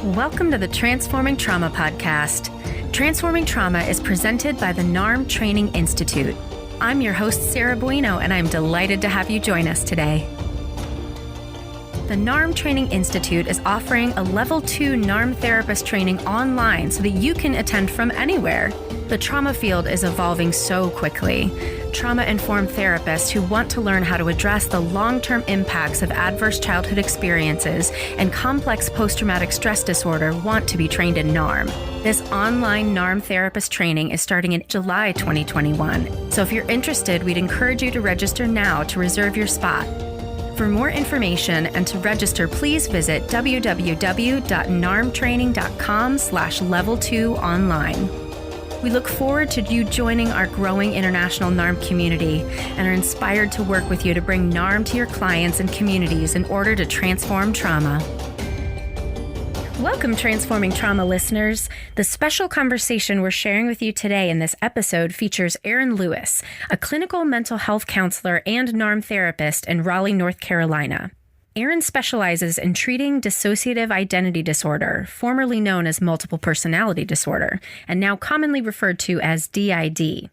Welcome to the Transforming Trauma podcast. Transforming Trauma is presented by the NARM Training Institute. I'm your host, Sarah Bueno, and I'm delighted to have you join us today. The NARM Training Institute is offering a Level 2 NARM therapist training online so that you can attend from anywhere. The trauma field is evolving so quickly. Trauma-informed therapists who want to learn how to address the long-term impacts of adverse childhood experiences and complex post-traumatic stress disorder want to be trained in NARM. This online NARM therapist training is starting in July 2021. So if you're interested, we'd encourage you to register now to reserve your spot. For more information and to register, please visit www.narmtraining.com/level2online. We look forward to you joining our growing international NARM community and are inspired to work with you to bring NARM to your clients and communities in order to transform trauma. Welcome, Transforming Trauma listeners. The special conversation we're sharing with you today in this episode features Erin Lewis, a clinical mental health counselor and NARM therapist in Raleigh, North Carolina. Erin specializes in treating dissociative identity disorder, formerly known as multiple personality disorder, and now commonly referred to as DID.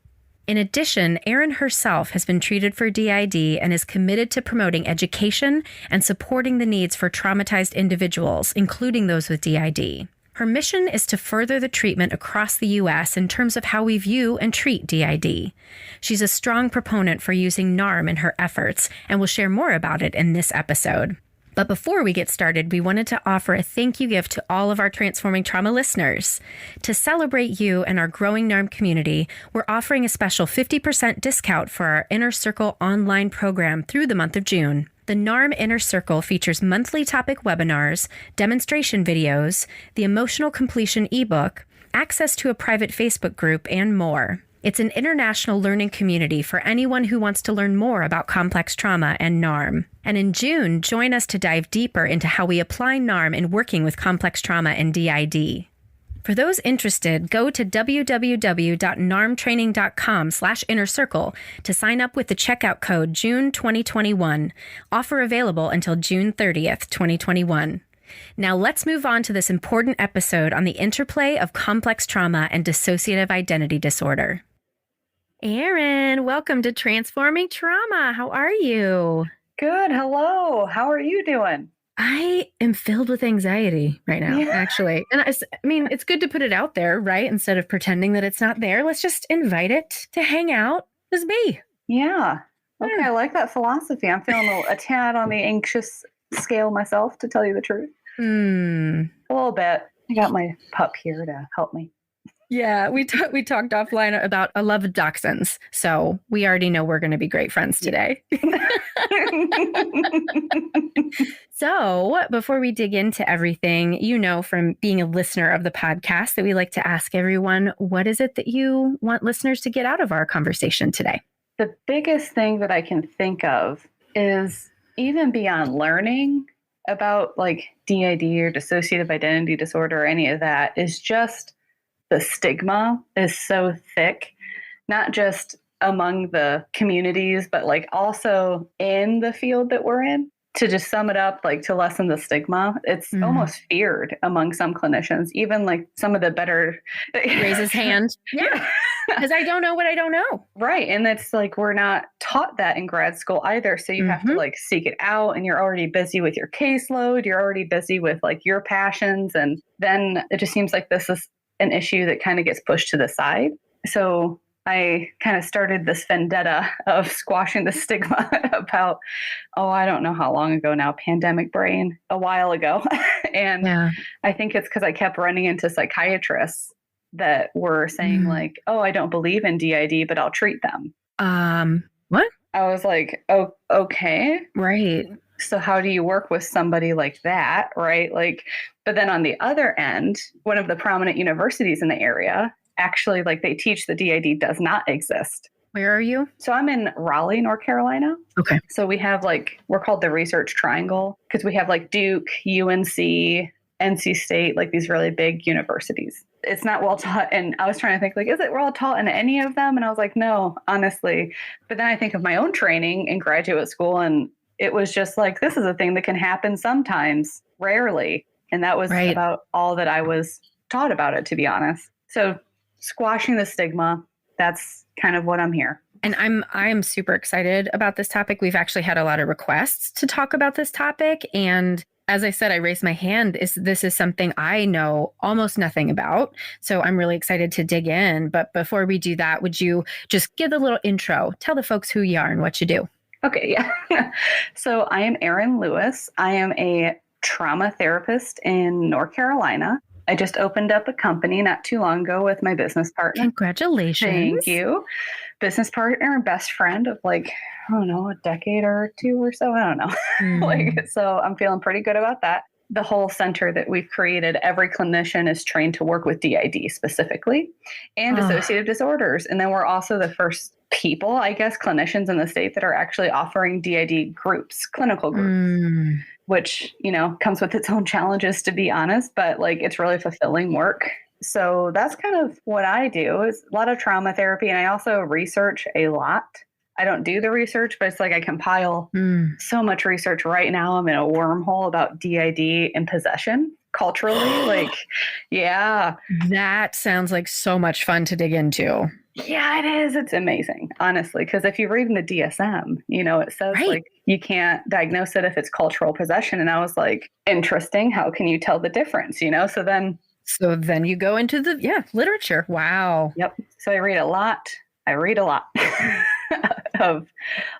In addition, Erin herself has been treated for DID and is committed to promoting education and supporting the needs for traumatized individuals, including those with DID. Her mission is to further the treatment across the U.S. in terms of how we view and treat DID. She's a strong proponent for using NARM in her efforts, and we'll share more about it in this episode. But before we get started, we wanted to offer a thank you gift to all of our Transforming Trauma listeners. To celebrate you and our growing NARM community, we're offering a special 50% discount for our Inner Circle online program through the month of June. The NARM Inner Circle features monthly topic webinars, demonstration videos, the Emotional Completion ebook, access to a private Facebook group, and more. It's an international learning community for anyone who wants to learn more about complex trauma and NARM. And in June, join us to dive deeper into how we apply NARM in working with complex trauma and DID. For those interested, go to www.narmtraining.com/innercircle to sign up with the checkout code June 2021. Offer available until June 30th, 2021. Now let's move on to this important episode on the interplay of complex trauma and dissociative identity disorder. Erin, welcome to Transforming Trauma. How are you? Good. Hello. How are you doing? I am filled with anxiety right now, actually. And I mean, it's good to put it out there, right? Instead of pretending that it's not there, let's just invite it to hang out as me. Yeah. Okay. I like that philosophy. I'm feeling a tad on the anxious scale myself, to tell you the truth. A little bit. I got my pup here to help me. Yeah, we talked offline about a love of dachshunds, so we already know we're going to be great friends today. So before we dig into everything, you know from being a listener of the podcast that we like to ask everyone, what is it that you want listeners to get out of our conversation today? The biggest thing that I can think of is even beyond learning about like DID or dissociative identity disorder or any of that is just the stigma is so thick, not just among the communities, but like also in the field that we're in. To just sum it up, like to lessen the stigma, it's almost feared among some clinicians, even like some of the better. Raise his hand. Yeah. Because I don't know what I don't know. Right. And it's like we're not taught that in grad school either. So you have to like seek it out, and you're already busy with your caseload. You're already busy with like your passions. And then it just seems like this is an issue that kind of gets pushed to the side. So I kind of started this vendetta of squashing the stigma about, I don't know how long ago now, pandemic brain, a while ago. And I think it's because I kept running into psychiatrists that were saying like, I don't believe in DID, but I'll treat them. What? I was like, oh, okay. Right. So how do you work with somebody like that? Right. Like, but then on the other end, one of the prominent universities in the area, actually, like they teach the DID does not exist. Where are you? So I'm in Raleigh, North Carolina. Okay. So we have like, we're called the Research Triangle because we have like Duke, UNC, NC State, like these really big universities. It's not well taught. And I was trying to think like, is it well taught in any of them? And I was like, no, honestly. But then I think of my own training in graduate school, and it was just like, this is a thing that can happen sometimes, rarely. And that was Right. about all that I was taught about it, to be honest. So squashing the stigma, that's kind of what I'm here. And I'm super excited about this topic. We've actually had a lot of requests to talk about this topic. And as I said, I raised my hand. This is something I know almost nothing about. So I'm really excited to dig in. But before we do that, would you just give a little intro? Tell the folks who you are and what you do. Okay, yeah. So I am Erin Lewis. I am a trauma therapist in North Carolina. I just opened up a company not too long ago with my business partner. Congratulations. Thank you. Business partner and best friend of like, I don't know, a decade or two or so. I don't know. So I'm feeling pretty good about that. The whole center that we've created, every clinician is trained to work with DID specifically and dissociative disorders. And then we're also the first people, I guess, clinicians in the state that are actually offering DID groups, clinical groups, which, comes with its own challenges, to be honest, but like it's really fulfilling work. So that's kind of what I do, is a lot of trauma therapy. And I also research a lot. I don't do the research, but it's like I compile so much research right now. I'm in a wormhole about DID and possession culturally. Like, yeah. That sounds like so much fun to dig into. Yeah, it is. It's amazing, honestly, because if you read in the DSM, it says like you can't diagnose it if it's cultural possession. And I was like, interesting. How can you tell the difference? So then you go into the literature. Wow. Yep. So I read a lot of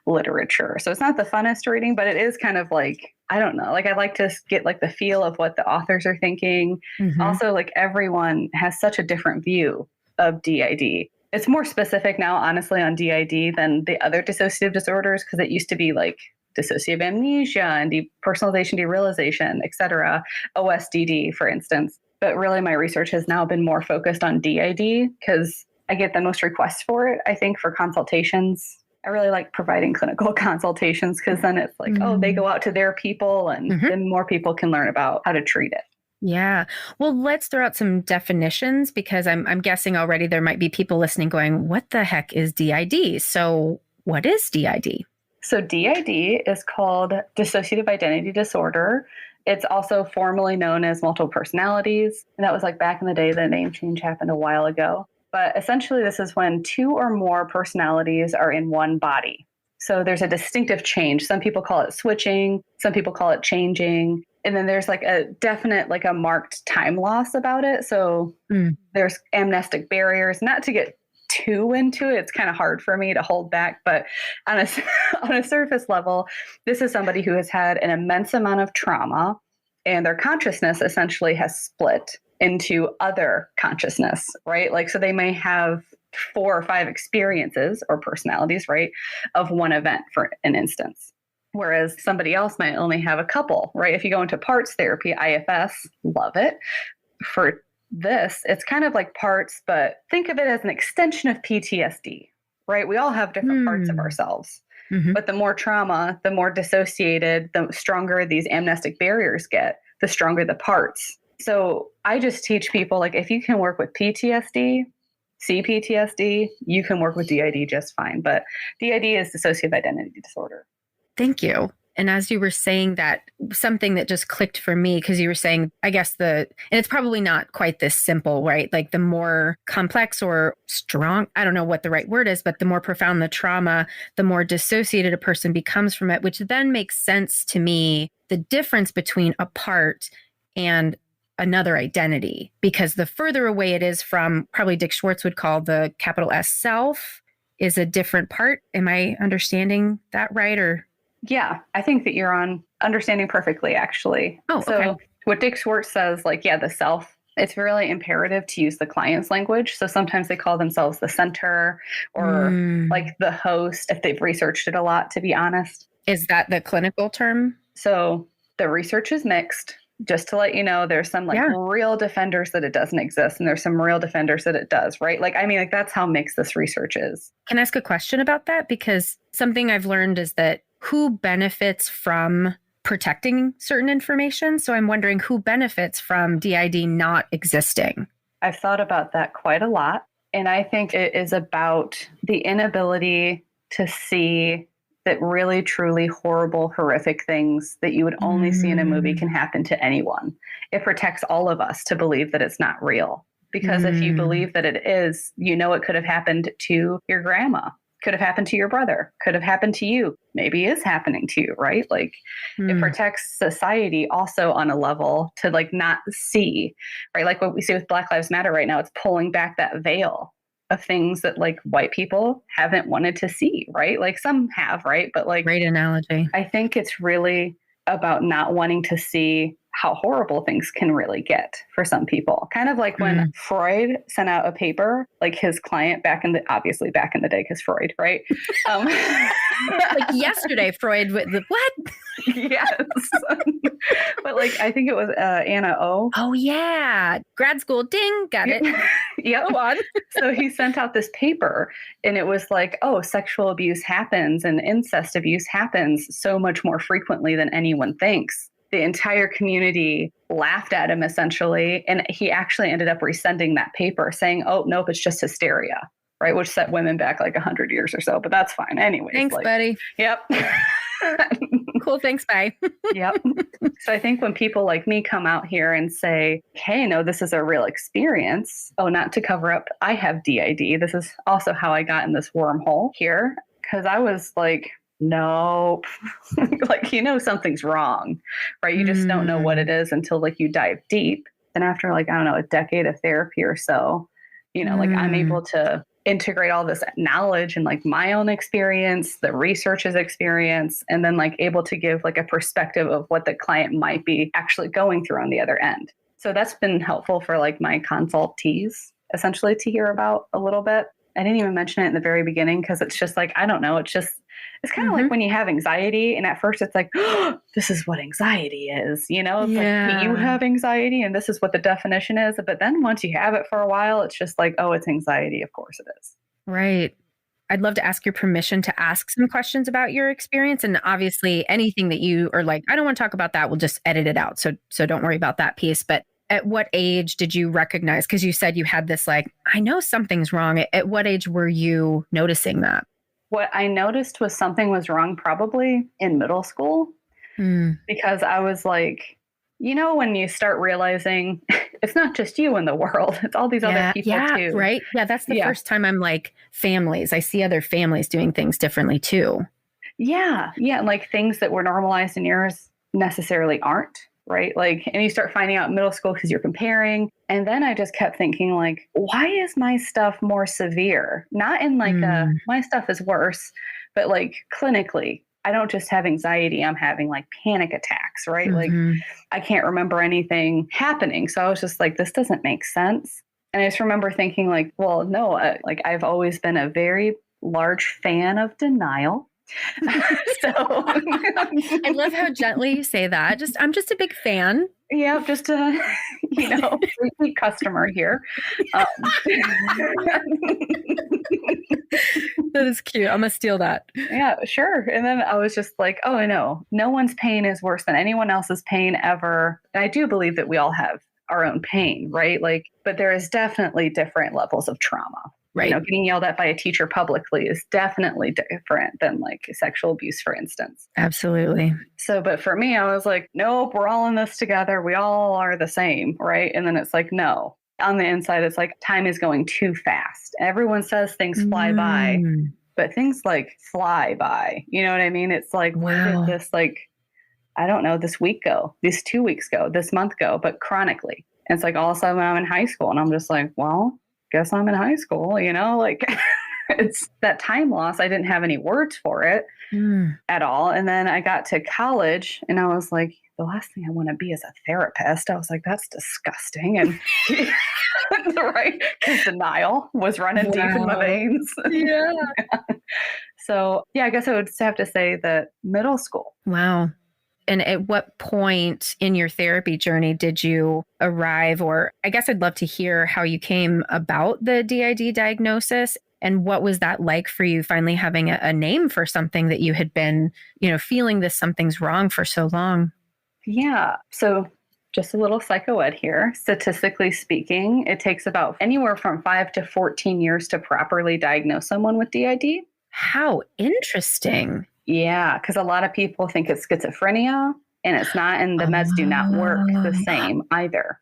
literature. So it's not the funnest reading, but it is kind of like, I don't know, like I like to get like the feel of what the authors are thinking. Also, like everyone has such a different view of DID. It's more specific now, honestly, on DID than the other dissociative disorders, because it used to be like dissociative amnesia and depersonalization, derealization, et cetera, OSDD, for instance. But really, my research has now been more focused on DID because I get the most requests for it, I think, for consultations. I really like providing clinical consultations because then it's like, they go out to their people and then more people can learn about how to treat it. Yeah. Well, let's throw out some definitions because I'm guessing already there might be people listening going, what the heck is DID? So what is DID? So DID is called Dissociative Identity Disorder. It's also formally known as multiple personalities. And that was like back in the day, the name change happened a while ago. But essentially, this is when two or more personalities are in one body. So there's a distinctive change. Some people call it switching. Some people call it changing. And then there's like a definite, like a marked time loss about it. So there's amnestic barriers, not to get too into it. It's kind of hard for me to hold back. But on a surface level, this is somebody who has had an immense amount of trauma and their consciousness essentially has split into other consciousness, right? Like, so they may have 4 or 5 experiences or personalities, right, of one event, for an instance. Whereas somebody else might only have a couple, right? If you go into parts therapy, IFS, love it. For this, it's kind of like parts, but think of it as an extension of PTSD, right? We all have different parts of ourselves. But the more trauma, the more dissociated, the stronger these amnestic barriers get, the stronger the parts. So I just teach people, like, if you can work with PTSD, CPTSD, you can work with DID just fine. But DID is dissociative identity disorder. Thank you. And as you were saying that, something that just clicked for me, because you were saying, I guess and it's probably not quite this simple, right? Like the more complex or strong, I don't know what the right word is, but the more profound the trauma, the more dissociated a person becomes from it, which then makes sense to me, the difference between a part and another identity, because the further away it is from, probably Dick Schwartz would call the capital S self, is a different part. Am I understanding that right? Or yeah, I think that you're on understanding perfectly, actually. Oh, so okay. What Dick Schwartz says, like, yeah, the self, it's really imperative to use the client's language. So sometimes they call themselves the center or like the host, if they've researched it a lot, to be honest. Is that the clinical term? So the research is mixed. Just to let you know, there's some real defenders that it doesn't exist, and there's some real defenders that it does, right? Like, I mean, like that's how mixed this research is. Can I ask a question about that? Because something I've learned is that who benefits from protecting certain information? So I'm wondering who benefits from DID not existing? I've thought about that quite a lot. And I think it is about the inability to see that really, truly horrible, horrific things that you would only see in a movie can happen to anyone. It protects all of us to believe that it's not real. Because if you believe that it is, you know it could have happened to your grandma, could have happened to your brother, could have happened to you, maybe is happening to you, right? Like it protects society also on a level to like not see, right? Like what we see with Black Lives Matter right now, it's pulling back that veil of things that like white people haven't wanted to see, right? Like some have, right? But like, great analogy. I think it's really about not wanting to see how horrible things can really get for some people. Kind of like when Freud sent out a paper, like his client obviously back in the day, because Freud, right? Like yesterday, Freud, what? Yes. But like, I think it was Anna O. Oh, yeah. Grad school, ding, got it. Yep. Go on. So he sent out this paper and it was like, oh, sexual abuse happens and incest abuse happens so much more frequently than anyone thinks. The entire community laughed at him essentially. And he actually ended up rescinding that paper saying, oh, nope, it's just hysteria, right? Which set women back like 100 years or so, but that's fine. Anyways. Thanks, buddy. Yep. Cool. Thanks. Bye. Yep. So I think when people like me come out here and say, hey, no, this is a real experience. Oh, not to cover up, I have DID. This is also how I got in this wormhole here. Because I was like, nope. Like, you know, something's wrong, right? You just don't know what it is until like you dive deep. And after like, I don't know, a decade of therapy or so, you know, like I'm able to integrate all this knowledge and like my own experience, the research's experience, and then like able to give like a perspective of what the client might be actually going through on the other end. So that's been helpful for like my consultees essentially to hear about a little bit. I didn't even mention it in the very beginning because it's just like, I don't know. It's kind of like when you have anxiety and at first it's like, oh, this is what anxiety is, you know, it's like you have anxiety and this is what the definition is. But then once you have it for a while, it's just like, oh, it's anxiety. Of course it is. Right. I'd love to ask your permission to ask some questions about your experience. And obviously anything that you are like, I don't want to talk about that, we'll just edit it out. So don't worry about that piece. But at what age did you recognize? Because you said you had this like, I know something's wrong. At what age were you noticing that? What I noticed was something was wrong probably in middle school because I was like, you know, when you start realizing it's not just you in the world, it's all these other people too. Right. Yeah. That's the first time I'm like families. I see other families doing things differently too. Yeah. Yeah. Like things that were normalized in yours necessarily aren't. Right. Like, and you start finding out in middle school because you're comparing. And then I just kept thinking like, why is my stuff more severe? Not in like my stuff is worse, but like clinically, I don't just have anxiety. I'm having like panic attacks, right? Like I can't remember anything happening. So I was just like, this doesn't make sense. And I just remember thinking like, well, no, like I've always been a very large fan of denial. So I love how gently you say that. I'm just a big fan. Yeah, just a repeat customer here. That is cute. I'm gonna steal that. Yeah, sure. And then I was just like, oh, I know. No one's pain is worse than anyone else's pain ever. And I do believe that we all have our own pain, right? Like, but there is definitely different levels of trauma. Right. You know, getting yelled at by a teacher publicly is definitely different than like sexual abuse, for instance. Absolutely. So, but for me, I was like, nope, we're all in this together. We all are the same, right? And then it's like, no. On the inside, it's like time is going too fast. Everyone says things fly by, but things like fly by. You know what I mean? It's like, where did this like, I don't know, this week go, this 2 weeks go, this month go, but chronically. And it's like all of a sudden I'm in high school and I'm just like, well, guess I'm in high school, you know, like it's that time loss. I didn't have any words for it at all. And then I got to college and I was like, the last thing I want to be is a therapist. I was like, that's disgusting. And right, because denial was running deep in my veins. Yeah. So yeah, I guess I would have to say that middle school. Wow. And at what point in your therapy journey did you arrive, or I guess I'd love to hear how you came about the DID diagnosis and what was that like for you finally having a name for something that you had been, you know, feeling this something's wrong for so long? Yeah. So just a little psychoed here. Statistically speaking, it takes about anywhere from 5 to 14 years to properly diagnose someone with DID. How interesting. Yeah, because a lot of people think it's schizophrenia and it's not, and the meds do not work the same either,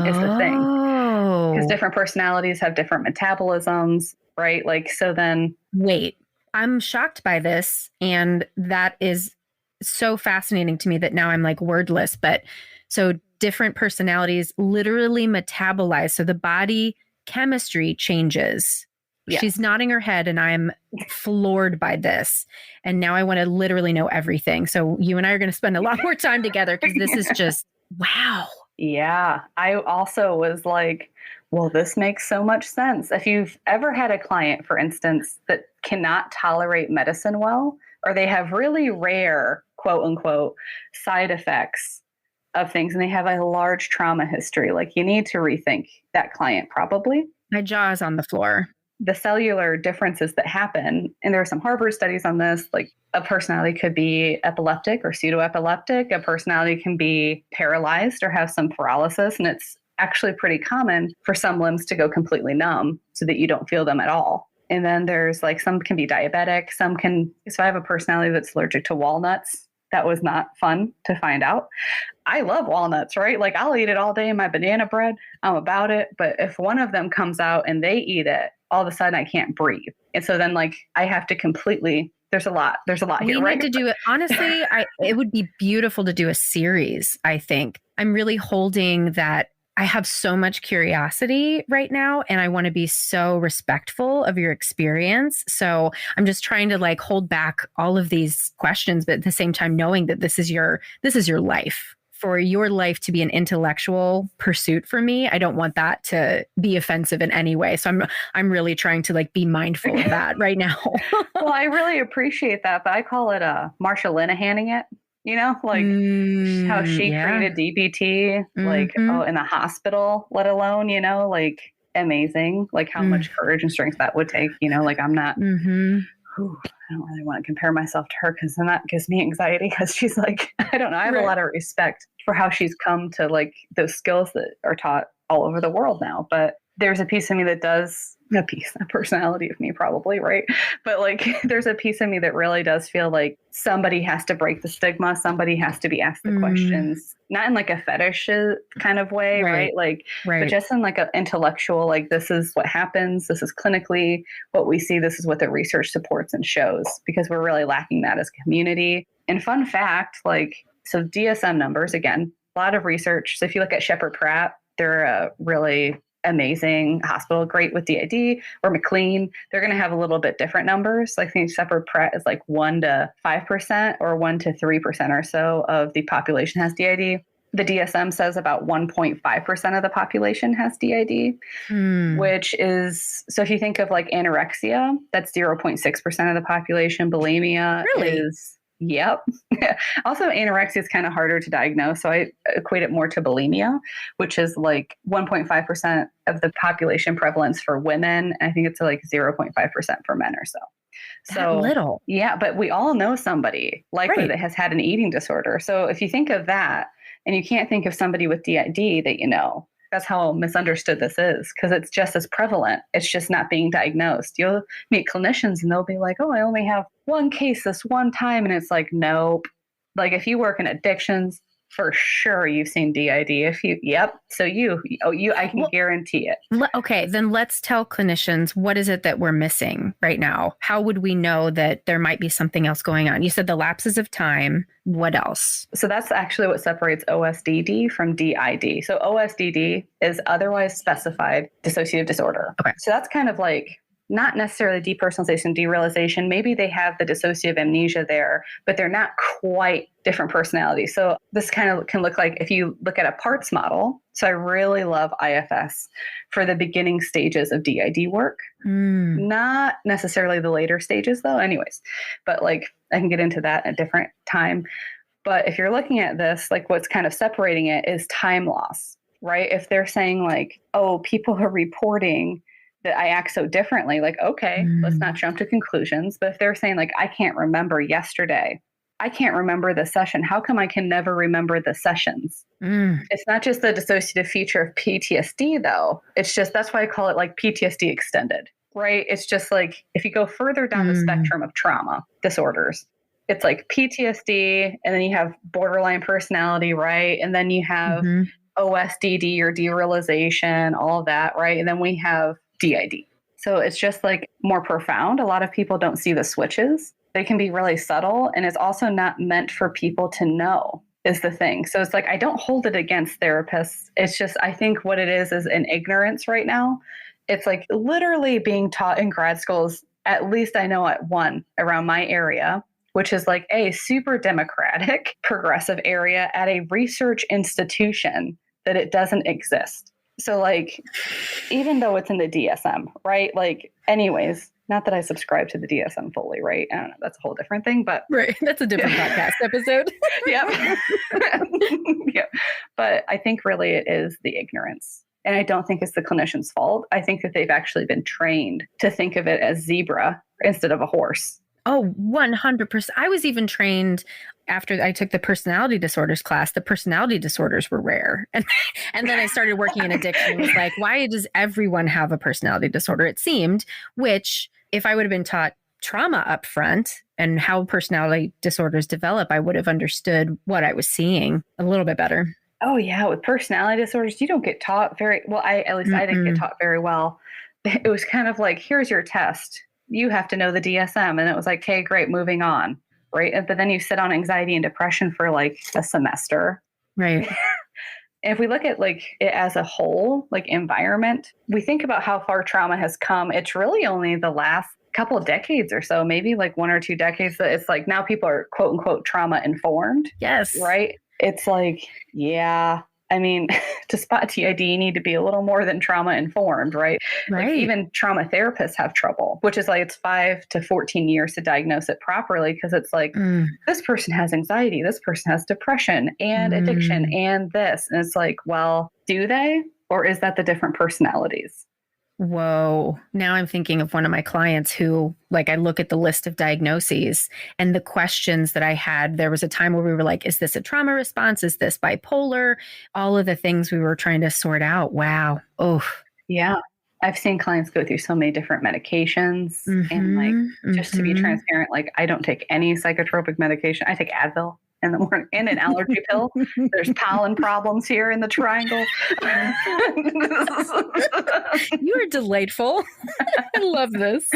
is the thing. Because Oh, different personalities have different metabolisms, right? Like, so then. wait, I'm shocked by this. And that is so fascinating to me that now I'm like wordless. But so different personalities literally metabolize. So the body chemistry changes. She's Yes. nodding her head, and I'm floored by this. And now I want to literally know everything. So you and I are going to spend a lot more time together because this is just wow. Yeah. I also was like, well, this makes so much sense. If you've ever had a client, for instance, that cannot tolerate medicine well, or they have really rare, quote unquote, side effects of things, and they have a large trauma history, like you need to rethink that client probably. My jaw is on the floor. The cellular differences that happen, and there are some Harvard studies on this, like a personality could be epileptic or pseudo-epileptic, a personality can be paralyzed or have some paralysis, and it's actually pretty common for some limbs to go completely numb so that you don't feel them at all. And then there's like some can be diabetic, some can, so I have a personality that's allergic to walnuts. That was not fun to find out. I love walnuts, right? Like I'll eat it all day in my banana bread. I'm about it. But if one of them comes out and they eat it, all of a sudden I can't breathe. And so then like I have to completely, there's a lot We here, right? need to do it. Honestly, it would be beautiful to do a series, I think. I'm really holding that. I have so much curiosity right now, and I want to be so respectful of your experience. So I'm just trying to like hold back all of these questions, but at the same time knowing that this is your life. For your life to be an intellectual pursuit for me, I don't want that to be offensive in any way. So I'm really trying to like be mindful of that right now. Well, I really appreciate that, but I call it Marsha Linehaning it. You know, like how she Yeah. created DBT, like Mhm. in the hospital, let alone, you know, like amazing, like how much courage and strength that would take. You know, like I'm not. I don't really want to compare myself to her because then that gives me anxiety because she's like, I don't know. I have a Right. lot of respect for how she's come to like those skills that are taught all over the world now. But there's a piece of me that does a personality of me probably, right? But like there's a piece of me that really does feel like somebody has to break the stigma. Somebody has to be asked the questions, not in like a fetish kind of way, right? Like, but just in like an intellectual, like this is what happens. This is clinically what we see. This is what the research supports and shows because we're really lacking that as a community. And fun fact, like, so DSM numbers, again, a lot of research. So if you look at Shepherd Pratt, they're a really amazing hospital, great with DID, or McLean, they're going to have a little bit different numbers. I think Shepherd Pratt is like 1 to 5% or 1 to 3% or so of the population has DID. The DSM says about 1.5% of the population has DID, which is, so if you think of like anorexia, that's 0.6% of the population. Bulimia is, yep. Also, anorexia is kind of harder to diagnose. So I equate it more to bulimia, which is like 1.5% of the population prevalence for women. I think it's like 0.5% for men or so. That little. Yeah, but we all know somebody likely that has had an eating disorder. So if you think of that and you can't think of somebody with DID that you know, that's how misunderstood this is because it's just as prevalent. It's just not being diagnosed. You'll meet clinicians and they'll be like, oh, I only have one case this one time. And it's like, nope. Like if you work in addictions, for sure you've seen DID. Yep. So I can guarantee it. Okay, then let's tell clinicians what is it that we're missing right now? How would we know that there might be something else going on? You said the lapses of time. What else? So that's actually what separates OSDD from DID. So OSDD is otherwise specified dissociative disorder. Okay. So that's kind of like not necessarily depersonalization, derealization. Maybe they have the dissociative amnesia there, but they're not quite different personalities. So this kind of can look like if you look at a parts model. So I really love IFS for the beginning stages of DID work. Not necessarily the later stages though, anyways, but like I can get into that at a different time. But if you're looking at this, like what's kind of separating it is time loss, right? If they're saying like, oh, people are reporting that I act so differently, like, okay, let's not jump to conclusions. But if they're saying like, I can't remember yesterday, I can't remember the session. How come I can never remember the sessions? It's not just the dissociative feature of PTSD though. It's just, that's why I call it like PTSD extended, right? It's just like, if you go further down the spectrum of trauma disorders, it's like PTSD, and then you have borderline personality, right? And then you have OSDD or derealization, all of that, right? And then we have DID. So it's just like more profound. A lot of people don't see the switches. They can be really subtle, and it's also not meant for people to know is the thing. So it's like, I don't hold it against therapists. It's just, I think what it is an ignorance right now. It's like literally being taught in grad schools, at least I know at one around my area, which is like a super democratic, progressive area at a research institution, that it doesn't exist. So like, even though it's in the DSM, right? Like, anyways, not that I subscribe to the DSM fully, right? I don't know. That's a whole different thing, but right. That's a different podcast episode. Yeah. Yeah. But I think really it is the ignorance. And I don't think it's the clinician's fault. I think that they've actually been trained to think of it as zebra instead of a horse. Oh, 100%. I was even trained after I took the personality disorders class. The personality disorders were rare. And then I started working in addiction. It was like, why does everyone have a personality disorder? It seemed, which if I would have been taught trauma up front and how personality disorders develop, I would have understood what I was seeing a little bit better. Oh yeah. With personality disorders, you don't get taught very well. I didn't get taught very well. It was kind of like, here's your test. You have to know the DSM. And it was like, okay, great, moving on. Right. But then you sit on anxiety and depression for like a semester. Right. And if we look at like it as a whole, like environment, we think about how far trauma has come. It's really only the last couple of decades or so, maybe like 1 or 2 decades, that it's like now people are quote unquote trauma informed. Yes. Right. It's like, yeah. I mean, to spot TID, you need to be a little more than trauma informed, right? Right. Like even trauma therapists have trouble, which is like it's 5 to 14 years to diagnose it properly, because it's like this person has anxiety, this person has depression and addiction and this. And it's like, well, do they? Or is that the different personalities? Whoa. Now I'm thinking of one of my clients who, like, I look at the list of diagnoses and the questions that I had. There was a time where we were like, is this a trauma response? Is this bipolar? All of the things we were trying to sort out. Wow. Oh, yeah. I've seen clients go through so many different medications and like, just to be transparent, like I don't take any psychotropic medication. I take Advil in the morning and an allergy pill. There's pollen problems here in the triangle. You are delightful. I love this.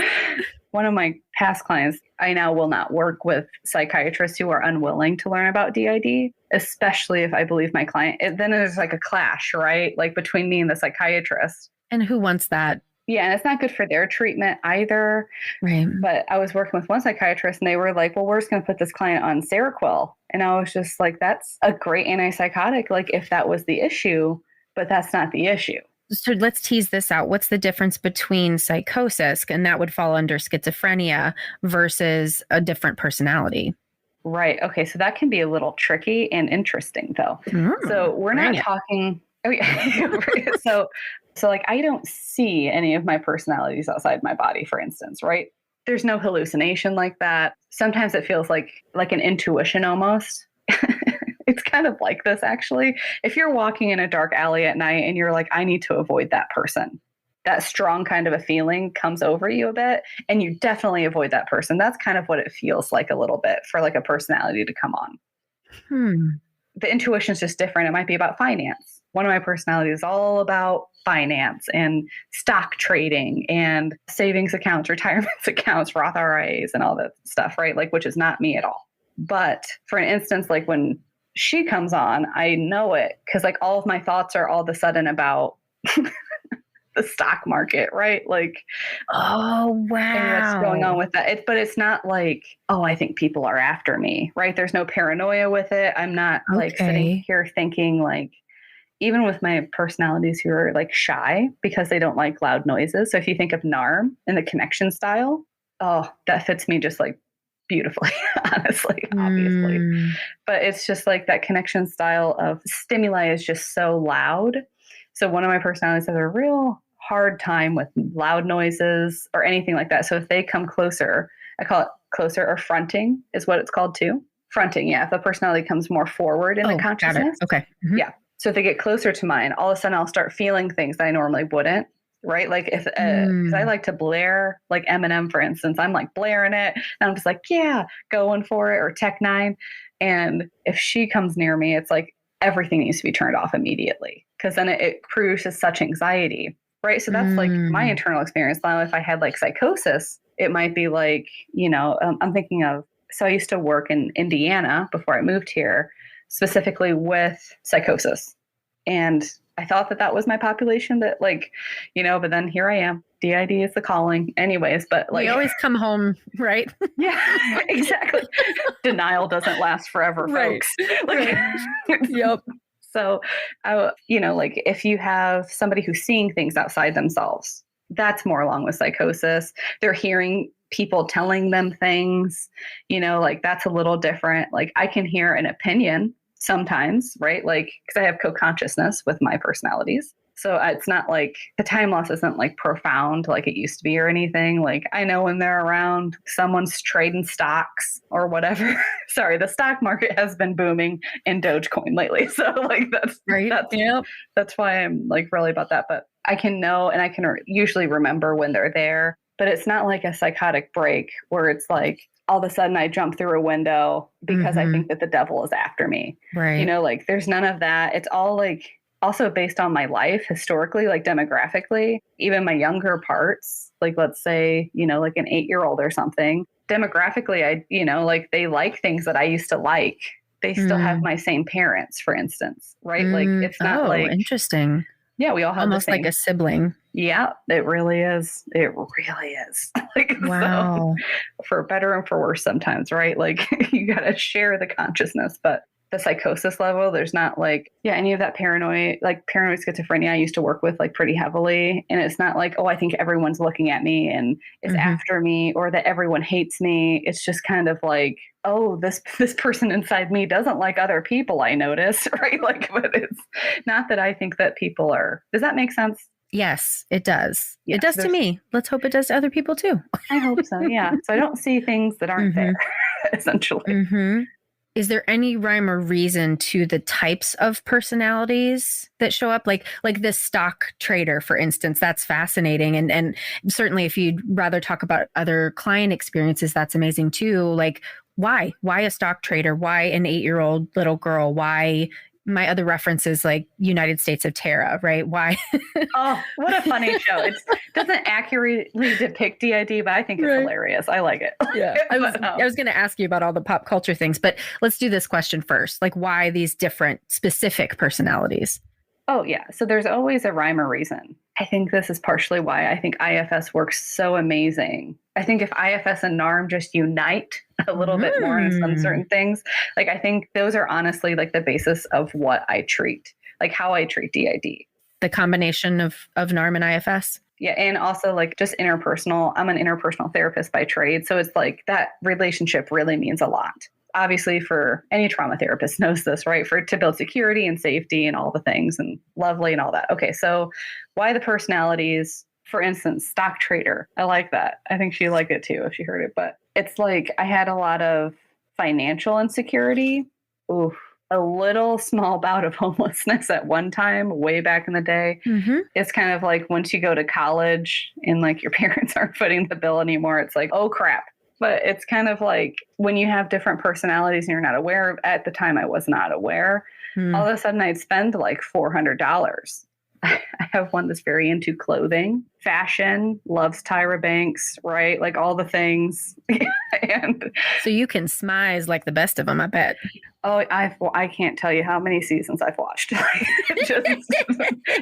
One of my past clients, I now will not work with psychiatrists who are unwilling to learn about DID, especially if I believe my client. Then there's like a clash, right? Like between me and the psychiatrist. And who wants that? Yeah, and it's not good for their treatment either. Right. But I was working with one psychiatrist and they were like, well, we're just going to put this client on Seroquel. And I was just like, that's a great antipsychotic, like if that was the issue, but that's not the issue. So let's tease this out. What's the difference between psychosis, and that would fall under schizophrenia, versus a different personality? Right. Okay. So that can be a little tricky and interesting though. So we're not talking. Oh, yeah. So like, I don't see any of my personalities outside my body, for instance, right? There's no hallucination like that. Sometimes it feels like an intuition almost. It's kind of like this, actually. If you're walking in a dark alley at night and you're like, I need to avoid that person, that strong kind of a feeling comes over you a bit, and you definitely avoid that person. That's kind of what it feels like a little bit for like a personality to come on. The intuition is just different. It might be about finance. One of my personalities is all about finance and stock trading and savings accounts, retirement accounts, Roth IRAs, and all that stuff, right? Like, which is not me at all. But for an instance, like when she comes on, I know it because like all of my thoughts are all of a sudden about the stock market, right? Like, oh, wow. And what's going on with that. But it's not like, oh, I think people are after me, right? There's no paranoia with it. I'm not like sitting here thinking like, even with my personalities who are like shy because they don't like loud noises. So if you think of NARM and the connection style, oh, that fits me just like beautifully, honestly, obviously. But it's just like that connection style of stimuli is just so loud. So one of my personalities has a real hard time with loud noises or anything like that. So if they come closer, I call it closer, or fronting is what it's called too. Fronting, yeah. If a personality comes more forward in the consciousness. Okay. Yeah. So if they get closer to mine, all of a sudden I'll start feeling things that I normally wouldn't. right? Like if, because I like to blare like Eminem, for instance, I'm like blaring it and I'm just like, yeah, going for it, or Tech Nine. And if she comes near me, it's like everything needs to be turned off immediately because then it produces such anxiety, right? So that's like my internal experience. Now, if I had like psychosis, it might be like, I'm thinking of, so I used to work in Indiana before I moved here, specifically with psychosis. And I thought that was my population that like, but then here I am. DID is the calling anyways, but like. We always come home, right? Yeah, exactly. Denial doesn't last forever, right. folks. Like, right. Yep. So, like if you have somebody who's seeing things outside themselves, that's more along with psychosis. They're hearing people telling them things, like that's a little different. Like I can hear an opinion sometimes, right? Like, because I have co-consciousness with my personalities. So it's not like the time loss isn't like profound like it used to be or anything. Like I know when they're around, someone's trading stocks or whatever. Sorry, the stock market has been booming in Dogecoin lately. So like that's right. That's why I'm like really about that. But I can know and I can usually remember when they're there. But it's not like a psychotic break where it's like all of a sudden I jump through a window because I think that the devil is after me. Right. Like there's none of that. It's all like also based on my life historically, like demographically, even my younger parts, like let's say, like an 8-year-old or something, demographically, like they like things that I used to like. They still have my same parents, for instance, right? Like it's not like interesting. Yeah, we all have almost like a sibling. Yeah, it really is. It really is. Like, wow. So, for better and for worse sometimes, right? Like you got to share the consciousness, but the psychosis level, there's not like, any of that paranoid schizophrenia I used to work with like pretty heavily. And it's not like, oh, I think everyone's looking at me and is after me or that everyone hates me. It's just kind of like, oh, this person inside me doesn't like other people, I notice, right? Like, but it's not that I think that people are, does that make sense? Yes, it does. Yeah, it does to me. Let's hope it does to other people too. I hope so. Yeah. So I don't see things that aren't there, essentially. Is there any rhyme or reason to the types of personalities that show up? Like the stock trader, for instance, that's fascinating. And certainly if you'd rather talk about other client experiences, that's amazing too. Like why a stock trader? Why an 8-year-old little girl? Why my other references like United States of Terra, right? Why? Oh, what a funny show. It doesn't accurately depict DID, but I think it's hilarious. I like it. Yeah. I was going to ask you about all the pop culture things, but let's do this question first. Like why these different specific personalities? Oh, yeah. So there's always a rhyme or reason. I think this is partially why I think IFS works so amazing. I think if IFS and NARM just unite a little bit more in some certain things, like I think those are honestly like the basis of what I treat, like how I treat DID. The combination of NARM and IFS? Yeah. And also like just interpersonal. I'm an interpersonal therapist by trade. So it's like that relationship really means a lot. Obviously, for any trauma therapist knows this, right? To build security and safety and all the things and lovely and all that. Okay, so why the personalities? For instance, stock trader. I like that. I think she liked it too if she heard it. But it's like I had a lot of financial insecurity. Oof. A little small bout of homelessness at one time, way back in the day. It's kind of like once you go to college and like your parents aren't footing the bill anymore, it's like, oh crap. But it's kind of like when you have different personalities and you're not aware of, at the time I was not aware, all of a sudden I'd spend like $400. I have one that's very into clothing, fashion, loves Tyra Banks, right? Like all the things. And so you can smize like the best of them, I bet. Oh, I can't tell you how many seasons I've watched. Just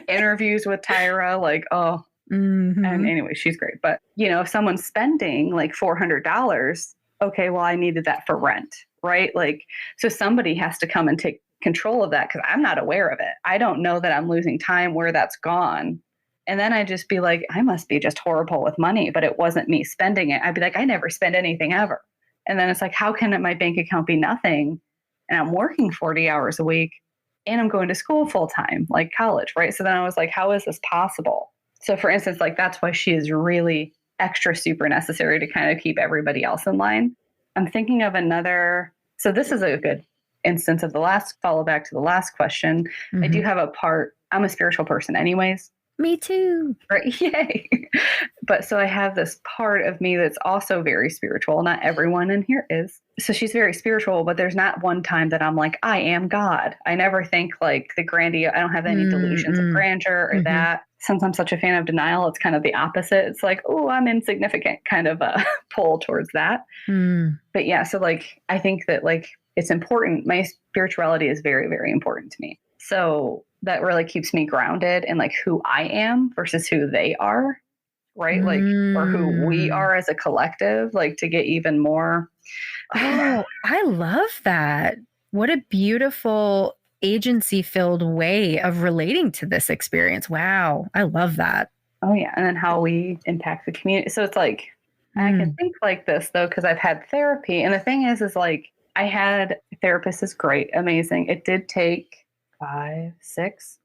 interviews with Tyra, like, oh. And anyway, she's great. But, if someone's spending like $400, okay, well, I needed that for rent, right? Like, so somebody has to come and take control of that because I'm not aware of it. I don't know that I'm losing time where that's gone. And then I'd just be like, I must be just horrible with money, but it wasn't me spending it. I'd be like, I never spend anything ever. And then it's like, how can my bank account be nothing? And I'm working 40 hours a week and I'm going to school full time, like college, right? So then I was like, how is this possible? So for instance, like that's why she is really extra super necessary to kind of keep everybody else in line. I'm thinking of another. So this is a good instance of the last follow back to the last question. I do have a part. I'm a spiritual person anyways. Me too. Right? Yay. But so I have this part of me that's also very spiritual. Not everyone in here is. So she's very spiritual, but there's not one time that I'm like, I am God. I never think like the grandiose, I don't have any delusions of grandeur or that. Since I'm such a fan of denial, it's kind of the opposite. It's like, oh, I'm insignificant kind of a pull towards that. But yeah, so like, I think that like, it's important. My spirituality is very, very important to me. So that really keeps me grounded in like who I am versus who they are, right? Like, or who we are as a collective, like to get even more. Oh, I love that. What a beautiful agency filled way of relating to this experience. Wow. I love that. Oh, yeah. And then how we impact the community. So it's like, I can think like this though, because I've had therapy. And the thing is like, I had a therapist is great, amazing. It did take 6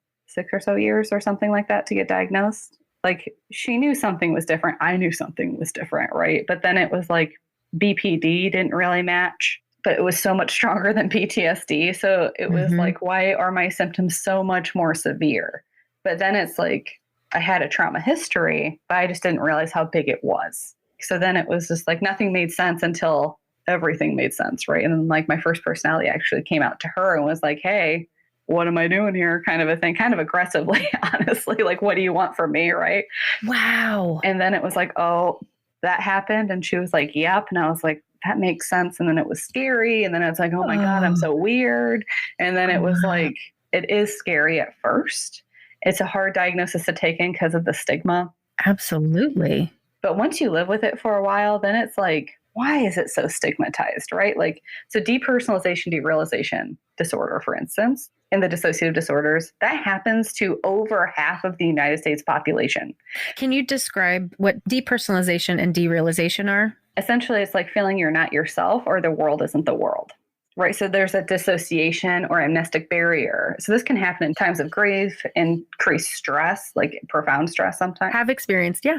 or so years or something like that to get diagnosed. Like she knew something was different. I knew something was different. Right. But then it was like BPD didn't really match, but it was so much stronger than PTSD. So it was like, why are my symptoms so much more severe? But then it's like, I had a trauma history, but I just didn't realize how big it was. So then it was just like nothing made sense until everything made sense. Right. And then like my first personality actually came out to her and was like, hey, what am I doing here? Kind of a thing, kind of aggressively, honestly, like, what do you want from me? Right. Wow. And then it was like, oh, that happened. And she was like, yep. And I was like, that makes sense. And then it was scary. And then it's like, oh my God, I'm so weird. And then it was like, it is scary at first. It's a hard diagnosis to take in because of the stigma. Absolutely. But once you live with it for a while, then it's like, why is it so stigmatized, right? Like, so depersonalization, derealization disorder, for instance, in the dissociative disorders, that happens to over half of the United States population. Can you describe what depersonalization and derealization are? Essentially, it's like feeling you're not yourself or the world isn't the world. Right. So there's a dissociation or amnestic barrier. So this can happen in times of grief, increased stress, like profound stress sometimes. Have experienced. Yeah.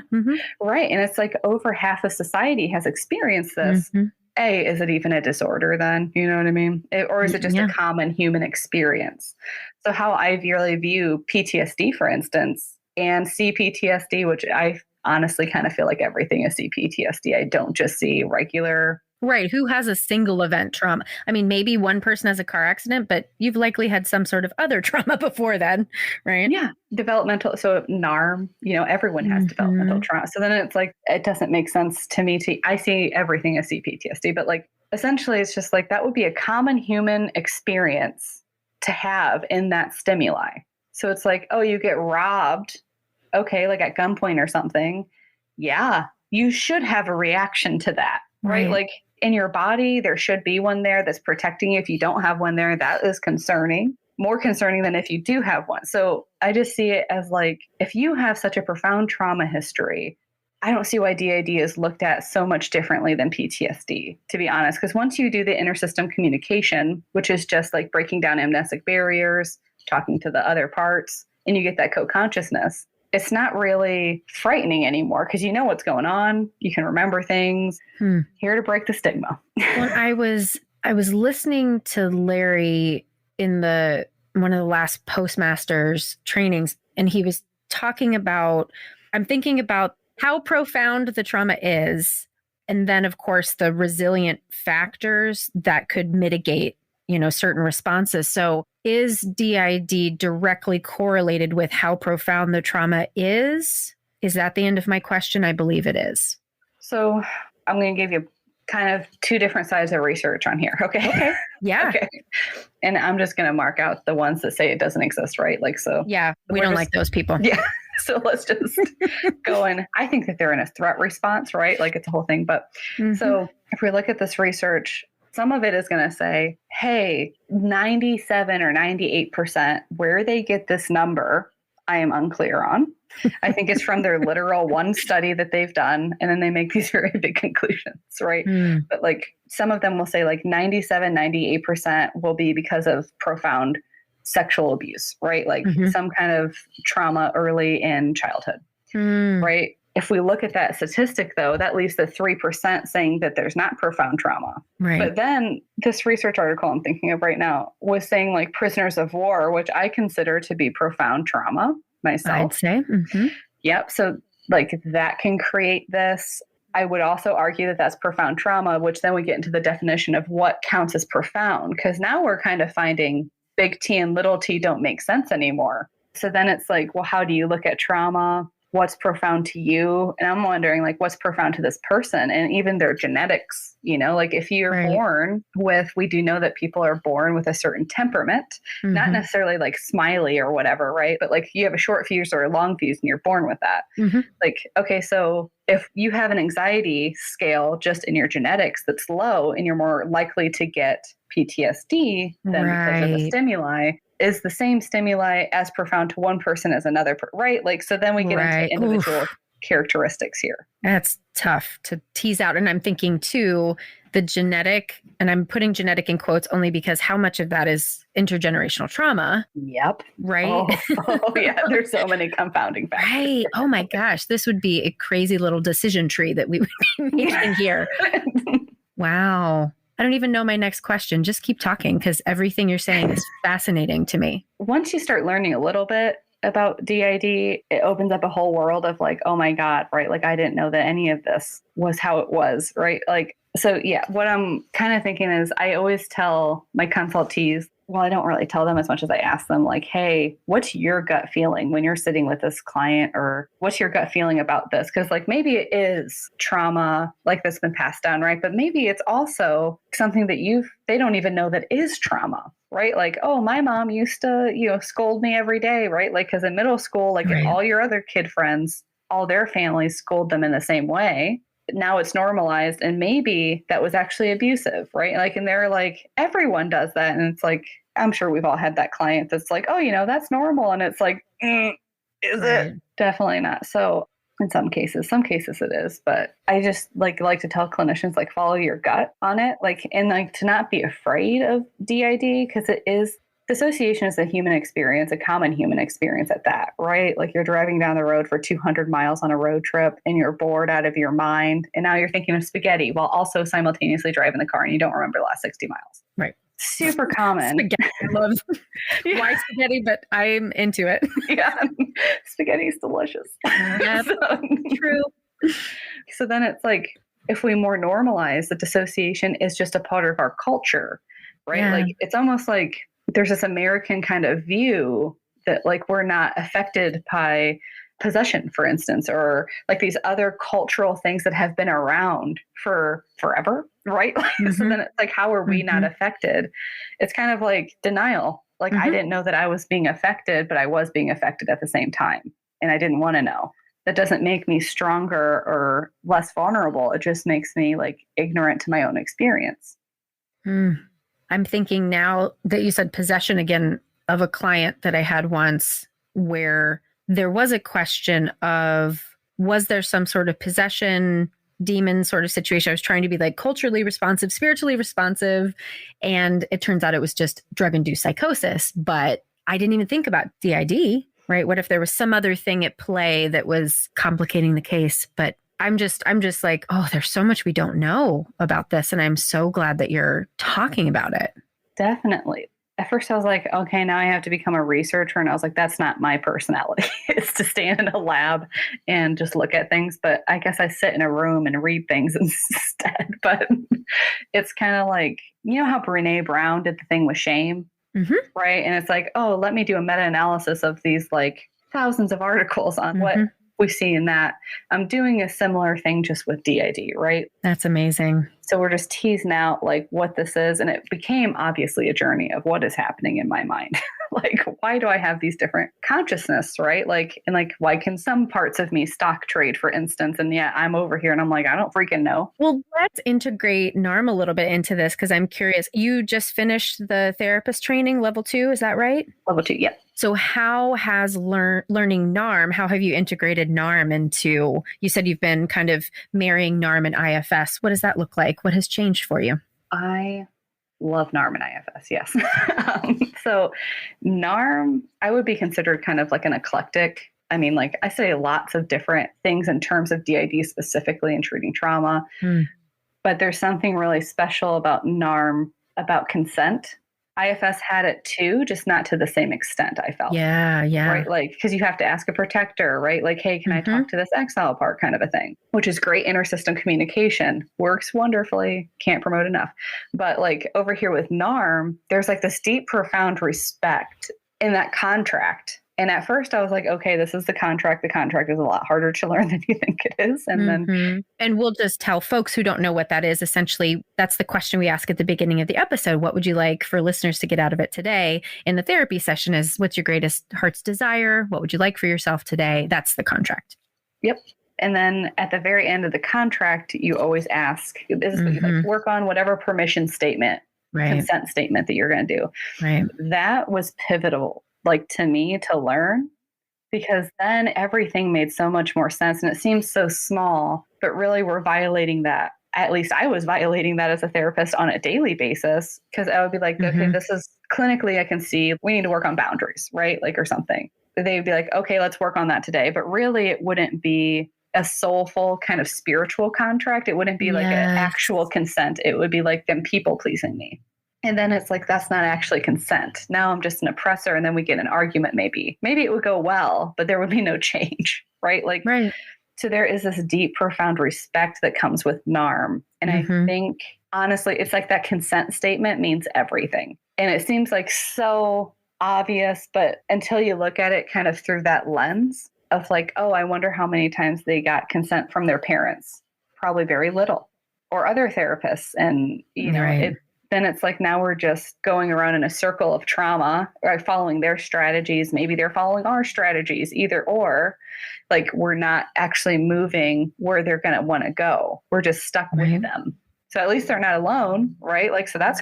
Right. And it's like over half of society has experienced this. Is it even a disorder then? You know what I mean? Or is it just a common human experience? So how I really view PTSD, for instance, and CPTSD, which I honestly kind of feel like everything is CPTSD. I don't just see regular. Right. Who has a single event trauma? I mean, maybe one person has a car accident, but you've likely had some sort of other trauma before then, right? Yeah. Developmental. So NARM, everyone has developmental trauma. So then it's like, it doesn't make sense to me I see everything as CPTSD, but like, essentially it's just like, that would be a common human experience to have in that stimuli. So it's like, oh, you get robbed. Okay. Like at gunpoint or something. Yeah. You should have a reaction to that, right? Like, in your body, there should be one there that's protecting you. If you don't have one there, that is concerning, more concerning than if you do have one. So I just see it as like, if you have such a profound trauma history, I don't see why DID is looked at so much differently than PTSD, to be honest. Because once you do the intersystem communication, which is just like breaking down amnestic barriers, talking to the other parts, and you get that co-consciousness, it's not really frightening anymore because you know what's going on. You can remember things. Here to break the stigma. Well, I was listening to Larry in one of the last postmasters trainings, and he was talking about, I'm thinking about how profound the trauma is, and then of course the resilient factors that could mitigate certain responses. So is DID directly correlated with how profound the trauma is? Is that the end of my question? I believe it is. So I'm going to give you kind of two different sides of research on here. Okay. Yeah. Okay. And I'm just going to mark out the ones that say it doesn't exist, right? Like, so. Yeah. We don't like those people. Yeah. So let's just go in. I think that they're in a threat response, right? Like it's a whole thing. But so if we look at this research, some of it is going to say, hey, 97 or 98%, where they get this number, I am unclear on. I think it's from their literal one study that they've done. And then they make these very big conclusions, right? But like some of them will say like 97, 98% will be because of profound sexual abuse, right? Like some kind of trauma early in childhood, right? If we look at that statistic, though, that leaves the 3% saying that there's not profound trauma. Right. But then this research article I'm thinking of right now was saying like prisoners of war, which I consider to be profound trauma. myself. I'd say. Mm-hmm. Yep. So like that can create this. I would also argue that that's profound trauma, which then we get into the definition of what counts as profound, because now we're kind of finding big T and little t don't make sense anymore. So then it's like, well, how do you look at trauma? What's profound to you? And I'm wondering, like, what's profound to this person and even their genetics? You know, like if you're born with, we do know that people are born with a certain temperament, not necessarily like smiley or whatever, right? But like you have a short fuse or a long fuse and you're born with that. Like, okay, so if you have an anxiety scale just in your genetics that's low and you're more likely to get PTSD than because of the stimuli, is the same stimuli as profound to one person as another, right? Like, so then we get into individual characteristics here. That's tough to tease out. And I'm thinking too, the genetic, and I'm putting genetic in quotes only because how much of that is intergenerational trauma? Yep. Right? Oh yeah. There's so many confounding factors. Right. Oh my gosh. This would be a crazy little decision tree that we would be making here. Wow. I don't even know my next question. Just keep talking because everything you're saying is fascinating to me. Once you start learning a little bit about DID, it opens up a whole world of like, oh my God, right? Like I didn't know that any of this was how it was, right? Like, so yeah, what I'm kind of thinking is I always tell my consultees, well, I don't really tell them as much as I ask them, like, hey, what's your gut feeling when you're sitting with this client, or what's your gut feeling about this? Because like maybe it is trauma like that's been passed down, right? But maybe it's also something that they don't even know that is trauma, right? Like, oh, my mom used to, scold me every day, right? Like, because in middle school, like all your other kid friends, all their families scold them in the same way. Now it's normalized, and maybe that was actually abusive, right? Like, and they're like, everyone does that. And it's like, I'm sure we've all had that client that's like, oh, that's normal. And it's like, is it? Definitely not. So in some cases it is, but I just like to tell clinicians, like, follow your gut on it. Like, and like to not be afraid of DID, because dissociation is a human experience, a common human experience at that, right? Like you're driving down the road for 200 miles on a road trip and you're bored out of your mind. And now you're thinking of spaghetti while also simultaneously driving the car and you don't remember the last 60 miles. Right. Super common. Spaghetti. I love white spaghetti, but I'm into it. Yeah. Spaghetti is delicious. Yep. True. So then it's like, if we more normalize that dissociation is just a part of our culture, right? Yeah. Like it's almost like there's this American kind of view that like we're not affected by possession, for instance, or like these other cultural things that have been around for forever, right? So then it's like, how are we not affected? It's kind of like denial. Like I didn't know that I was being affected, but I was being affected at the same time. And I didn't want to know. That doesn't make me stronger or less vulnerable. It just makes me like ignorant to my own experience. I'm thinking now that you said possession again of a client that I had once where there was a question of, was there some sort of possession demon sort of situation? I was trying to be like culturally responsive, spiritually responsive. And it turns out it was just drug-induced psychosis, but I didn't even think about DID, right? What if there was some other thing at play that was complicating the case? But I'm just like, oh, there's so much we don't know about this. And I'm so glad that you're talking about it. Definitely. At first I was like, okay, now I have to become a researcher. And I was like, that's not my personality. It's to stand in a lab and just look at things. But I guess I sit in a room and read things instead. But it's kind of like, how Brene Brown did the thing with shame, right? And it's like, oh, let me do a meta-analysis of these like thousands of articles on what we see in that. I'm doing a similar thing just with DID, right? That's amazing. So we're just teasing out like what this is. And it became obviously a journey of what is happening in my mind. Like, why do I have these different consciousness, right? Like, and like, why can some parts of me stock trade, for instance? And yet I'm over here and I'm like, I don't freaking know. Well, let's integrate NARM a little bit into this because I'm curious. You just finished the therapist training, level 2, is that right? Level 2, yep. So how has learning NARM, how have you integrated NARM into, you said you've been kind of marrying NARM and IFS. What does that look like? What has changed for you? I love NARM and IFS, yes. So NARM, I would be considered kind of like an eclectic. I mean, like I say lots of different things in terms of DID specifically and treating trauma. But there's something really special about NARM, about consent. IFS had it too, just not to the same extent, I felt. Yeah, yeah. Right? Like, because you have to ask a protector, right? Like, hey, can I talk to this exile part kind of a thing, which is great. Intersystem communication works wonderfully. Can't promote enough. But like over here with NARM, there's like this deep, profound respect in that contract. And at first I was like, okay, this is the contract. The contract is a lot harder to learn than you think it is. And then, and we'll just tell folks who don't know what that is. Essentially, that's the question we ask at the beginning of the episode. What would you like for listeners to get out of it today? In the therapy session is, what's your greatest heart's desire? What would you like for yourself today? That's the contract. Yep. And then at the very end of the contract, you always ask, this is what you'd like to work on, whatever permission statement, consent statement that you're going to do. Right. That was pivotal, like to me, to learn, because then everything made so much more sense. And it seems so small, but really we're violating that. At least I was violating that as a therapist on a daily basis, because I would be like, okay, this is clinically, I can see we need to work on boundaries, right? Like, or something. They would be like, okay, let's work on that today. But really it wouldn't be a soulful kind of spiritual contract. It wouldn't be like an actual consent. It would be like them people pleasing me. And then it's like, that's not actually consent. Now I'm just an oppressor. And then we get an argument, maybe it would go well, but there would be no change, right? Like, so there is this deep, profound respect that comes with NARM. And I think, honestly, it's like that consent statement means everything. And it seems like so obvious, but until you look at it kind of through that lens of like, oh, I wonder how many times they got consent from their parents. Probably very little, or other therapists. And, you know, then it's like, now we're just going around in a circle of trauma, or following their strategies. Maybe they're following our strategies, either or. Like, we're not actually moving where they're going to want to go. We're just stuck with them. So at least they're not alone, right? Like, so that's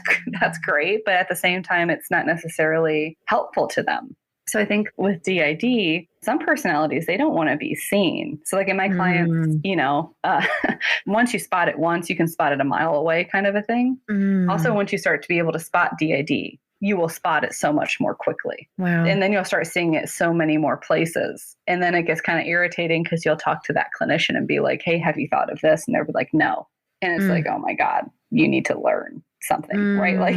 great. But at the same time, it's not necessarily helpful to them. So I think with DID, some personalities, they don't want to be seen. So like in my clients, you know, once you spot it once, you can spot it a mile away kind of a thing. Also, once you start to be able to spot DID, you will spot it so much more quickly. Wow. And then you'll start seeing it so many more places. And then it gets kind of irritating because you'll talk to that clinician and be like, hey, have you thought of this? And they'll be like, no. And it's like, oh my God, you need to learn something, right? Like,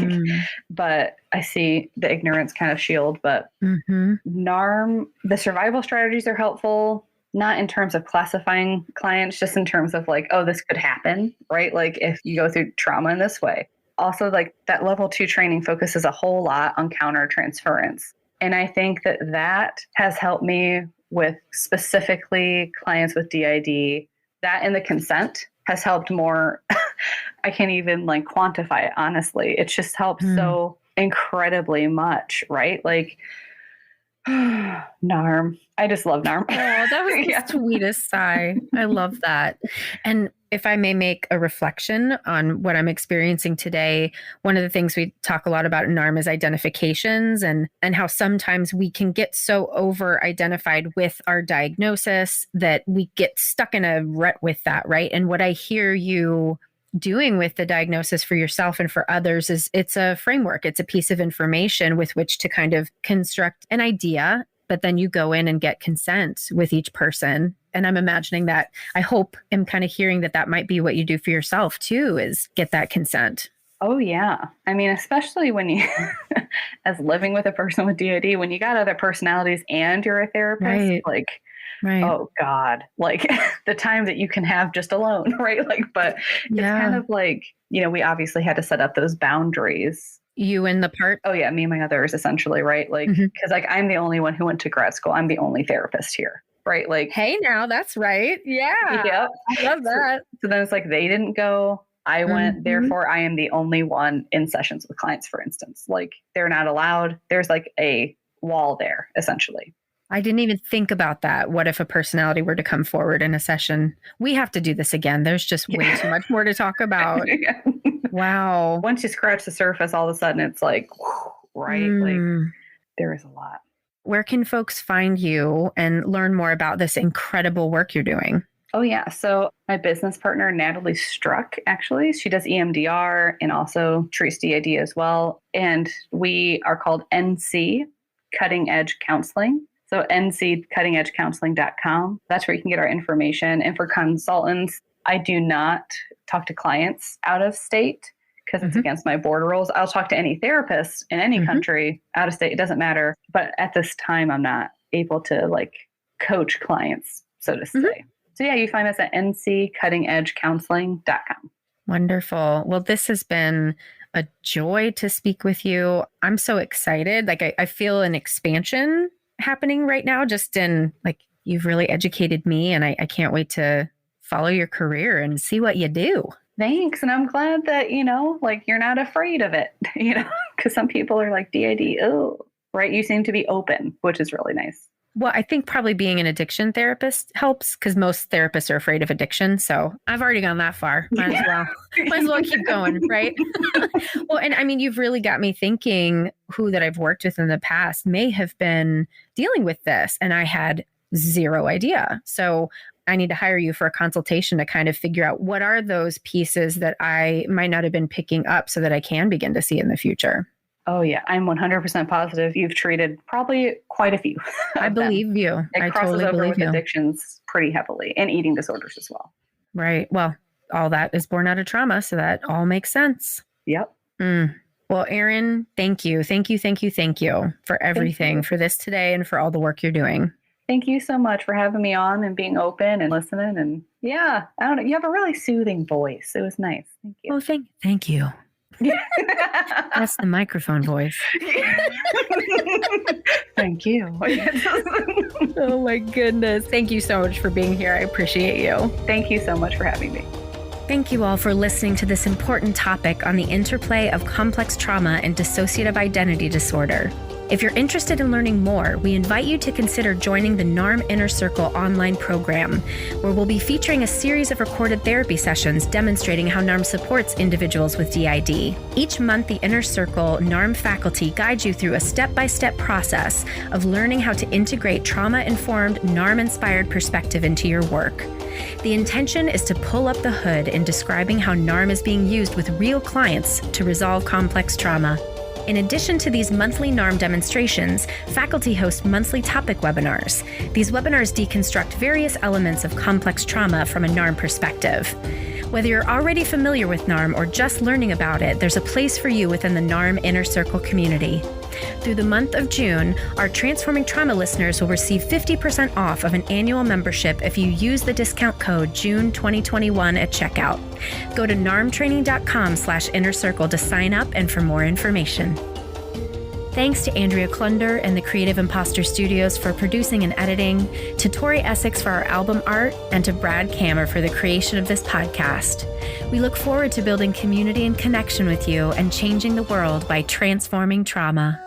but I see the ignorance kind of shield, but NARM, the survival strategies are helpful, not in terms of classifying clients, just in terms of like, oh, this could happen, right? Like if you go through trauma in this way. Also, like that level 2 training focuses a whole lot on counter transference. And I think that that has helped me with specifically clients with DID. That and the consent has helped more. I can't even like quantify it, honestly. It's just helped so incredibly much, right? Like, NARM. I just love NARM. Oh, that was the sweetest sigh. I love that. And if I may make a reflection on what I'm experiencing today, one of the things we talk a lot about in NARM is identifications and how sometimes we can get so over-identified with our diagnosis that we get stuck in a rut with that, right? And what I hear you doing with the diagnosis for yourself and for others is it's a framework. It's a piece of information with which to kind of construct an idea, but then you go in and get consent with each person. And I'm imagining that, I hope I'm kind of hearing that might be what you do for yourself too, is get that consent. Oh yeah. I mean, especially when you, as living with a person with DID, when you got other personalities and you're a therapist, like, oh God, like the time that you can have just alone, right? Like, but it's kind of like, you know, we obviously had to set up those boundaries. You and the part? Oh yeah, me and my others essentially, right? Like, because like I'm the only one who went to grad school. I'm the only therapist here, right? Like, hey, now that's right. Yeah. Yep. I love that. So then it's like they didn't go. I went, therefore I am the only one in sessions with clients, for instance. Like they're not allowed. There's like a wall there, essentially. I didn't even think about that. What if a personality were to come forward in a session? We have to do this again. There's just way too much more to talk about. Wow. Once you scratch the surface, all of a sudden it's like, right? Like there is a lot. Where can folks find you and learn more about this incredible work you're doing? Oh, yeah. So my business partner, Natalie Struck, actually, she does EMDR and also treats DID as well. And we are called NC, Cutting Edge Counseling. So nccuttingedgecounseling.com. That's where you can get our information. And for consultants, I do not talk to clients out of state because it's against my board rules. I'll talk to any therapist in any country, out of state, it doesn't matter. But at this time, I'm not able to like coach clients, so to say. So yeah, you find us at ncuttingedgecounseling.com. Wonderful. Well, this has been a joy to speak with you. I'm so excited. Like I feel an expansion happening right now, just in like, you've really educated me, and I can't wait to follow your career and see what you do. Thanks. And I'm glad that, like you're not afraid of it, because some people are like DID, oh, right. You seem to be open, which is really nice. Well, I think probably being an addiction therapist helps, because most therapists are afraid of addiction. So I've already gone that far. Might as well keep going, right? Well, and I mean, you've really got me thinking who that I've worked with in the past may have been dealing with this, and I had zero idea. So I need to hire you for a consultation to kind of figure out what are those pieces that I might not have been picking up so that I can begin to see in the future. Oh, yeah. I'm 100% positive you've treated probably quite a few. I believe you. I totally believe you. Addictions pretty heavily, and eating disorders as well. Right. Well, all that is born out of trauma, so that all makes sense. Yep. Well, Erin, thank you. Thank you for everything, for this today, and for all the work you're doing. Thank you so much for having me on and being open and listening. And yeah, I don't know. You have a really soothing voice. It was nice. Thank you. Oh, thank you. That's the microphone voice. Thank you. Oh my goodness. Thank you so much for being here. I appreciate you. Thank you so much for having me. Thank you all for listening to this important topic on the interplay of complex trauma and dissociative identity disorder. If you're interested in learning more, we invite you to consider joining the NARM Inner Circle online program, where we'll be featuring a series of recorded therapy sessions demonstrating how NARM supports individuals with DID. Each month, the Inner Circle NARM faculty guides you through a step-by-step process of learning how to integrate trauma-informed, NARM-inspired perspective into your work. The intention is to pull up the hood in describing how NARM is being used with real clients to resolve complex trauma. In addition to these monthly NARM demonstrations, faculty host monthly topic webinars. These webinars deconstruct various elements of complex trauma from a NARM perspective. Whether you're already familiar with NARM or just learning about it, there's a place for you within the NARM Inner Circle community. Through the month of June, our Transforming Trauma listeners will receive 50% off of an annual membership if you use the discount code JUNE2021 at checkout. Go to narmtraining.com/innercircle to sign up and for more information. Thanks to Andrea Klunder and the Creative Imposter Studios for producing and editing, to Tori Essex for our album art, and to Brad Kammer for the creation of this podcast. We look forward to building community and connection with you and changing the world by transforming trauma.